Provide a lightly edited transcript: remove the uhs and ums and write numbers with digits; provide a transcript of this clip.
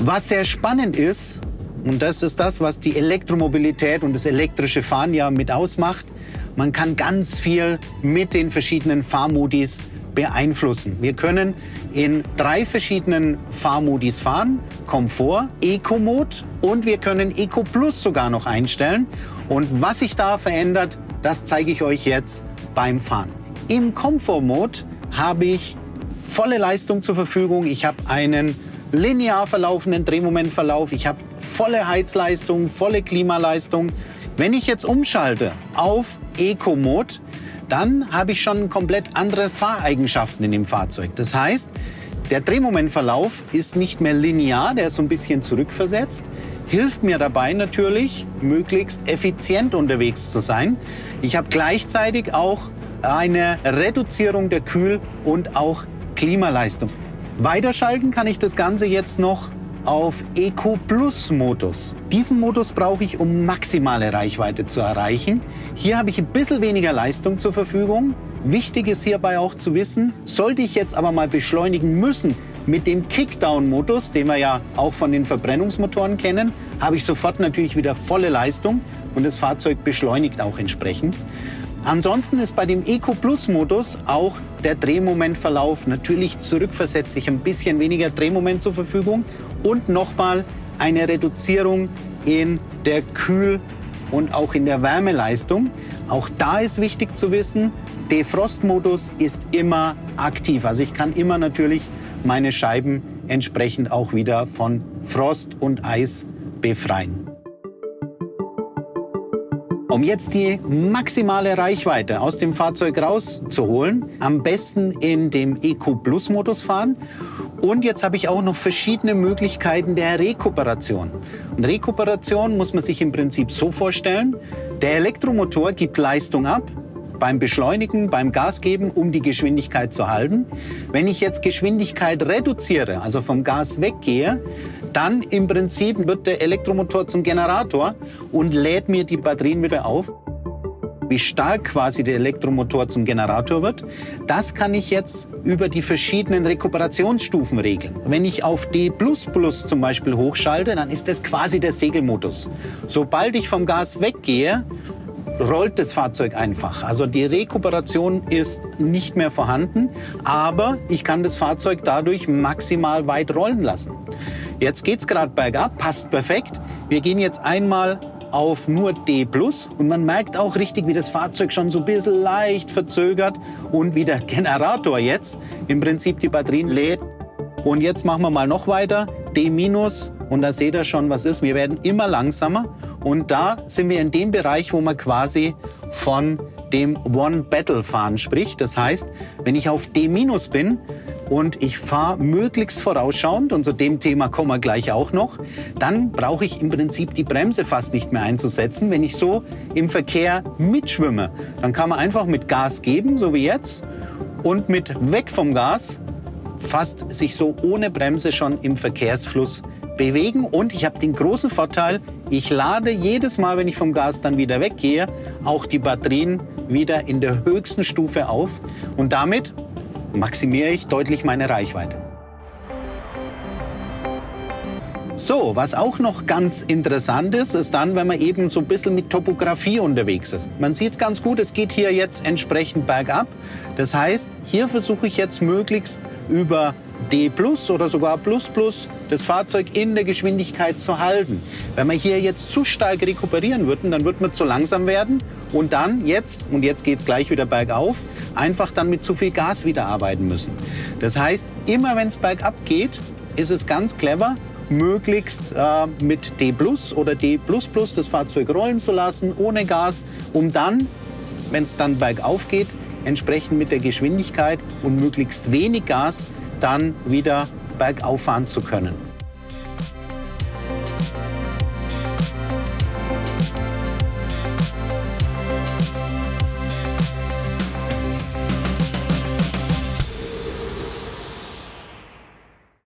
Was sehr spannend ist, und das ist das, was die Elektromobilität und das elektrische Fahren ja mit ausmacht, man kann ganz viel mit den verschiedenen Fahrmodis beeinflussen. Wir können in 3 verschiedenen Fahrmodis fahren: Komfort, Eco-Mode und wir können Eco Plus sogar noch einstellen. Und was sich da verändert, das zeige ich euch jetzt beim Fahren. Im Komfort-Mode habe ich volle Leistung zur Verfügung. Ich habe einen linear verlaufenden Drehmomentverlauf. Ich habe volle Heizleistung, volle Klimaleistung. Wenn ich jetzt umschalte auf Eco-Mode, dann habe ich schon komplett andere Fahreigenschaften in dem Fahrzeug. Das heißt, der Drehmomentverlauf ist nicht mehr linear, der ist so ein bisschen zurückversetzt. Hilft mir dabei natürlich, möglichst effizient unterwegs zu sein. Ich habe gleichzeitig auch eine Reduzierung der Kühl- und auch Klimaleistung. Weiterschalten kann ich das Ganze jetzt noch auf Eco Plus Modus. Diesen Modus brauche ich, um maximale Reichweite zu erreichen. Hier habe ich ein bisschen weniger Leistung zur Verfügung. Wichtig ist hierbei auch zu wissen, sollte ich jetzt aber mal beschleunigen müssen mit dem Kickdown-Modus, den wir ja auch von den Verbrennungsmotoren kennen, habe ich sofort natürlich wieder volle Leistung und das Fahrzeug beschleunigt auch entsprechend. Ansonsten ist bei dem Eco Plus Modus auch der Drehmomentverlauf natürlich zurückversetzt. Ich habe ein bisschen weniger Drehmoment zur Verfügung und nochmal eine Reduzierung in der Kühl- und auch in der Wärmeleistung. Auch da ist wichtig zu wissen, Defrost-Modus ist immer aktiv. Also ich kann immer natürlich meine Scheiben entsprechend auch wieder von Frost und Eis befreien. Um jetzt die maximale Reichweite aus dem Fahrzeug rauszuholen, am besten in dem Eco Plus Modus fahren. Und jetzt habe ich auch noch verschiedene Möglichkeiten der Rekuperation. Und Rekuperation muss man sich im Prinzip so vorstellen: Der Elektromotor gibt Leistung ab beim Beschleunigen, beim Gasgeben, um die Geschwindigkeit zu halten. Wenn ich jetzt Geschwindigkeit reduziere, also vom Gas weggehe, dann im Prinzip wird der Elektromotor zum Generator und lädt mir die Batterien wieder auf. Wie stark quasi der Elektromotor zum Generator wird, das kann ich jetzt über die verschiedenen Rekuperationsstufen regeln. Wenn ich auf D++ zum Beispiel hochschalte, dann ist das quasi der Segelmodus. Sobald ich vom Gas weggehe, rollt das Fahrzeug einfach. Also die Rekuperation ist nicht mehr vorhanden, aber ich kann das Fahrzeug dadurch maximal weit rollen lassen. Jetzt geht's gerade bergab, passt perfekt. Wir gehen jetzt einmal auf nur D+ und man merkt auch richtig, wie das Fahrzeug schon so ein bisschen leicht verzögert und wie der Generator jetzt im Prinzip die Batterien lädt. Und jetzt machen wir mal noch weiter, D- und da seht ihr schon, was ist. Wir werden immer langsamer und da sind wir in dem Bereich, wo man quasi von dem One-Battle-Fahren spricht. Das heißt, wenn ich auf D- bin und ich fahre möglichst vorausschauend, und zu dem Thema kommen wir gleich auch noch, dann brauche ich im Prinzip die Bremse fast nicht mehr einzusetzen. Wenn ich so im Verkehr mitschwimme, dann kann man einfach mit Gas geben, so wie jetzt, und mit weg vom Gas fast sich so ohne Bremse schon im Verkehrsfluss bewegen. Und ich habe den großen Vorteil, ich lade jedes Mal, wenn ich vom Gas dann wieder weggehe, auch die Batterien wieder in der höchsten Stufe auf. Und damit maximiere ich deutlich meine Reichweite. So, was auch noch ganz interessant ist, ist dann, wenn man eben so ein bisschen mit Topografie unterwegs ist. Man sieht es ganz gut, es geht hier jetzt entsprechend bergab. Das heißt, hier versuche ich jetzt möglichst über D+ oder sogar Plus+ das Fahrzeug in der Geschwindigkeit zu halten. Wenn wir hier jetzt zu stark rekuperieren würden, dann wird man zu langsam werden und dann jetzt geht es gleich wieder bergauf, einfach dann mit zu viel Gas wieder arbeiten müssen. Das heißt, immer wenn es bergab geht, ist es ganz clever, möglichst mit D+ oder D++ das Fahrzeug rollen zu lassen, ohne Gas, um dann, wenn es dann bergauf geht, entsprechend mit der Geschwindigkeit und möglichst wenig Gas dann wieder bergauf fahren zu können.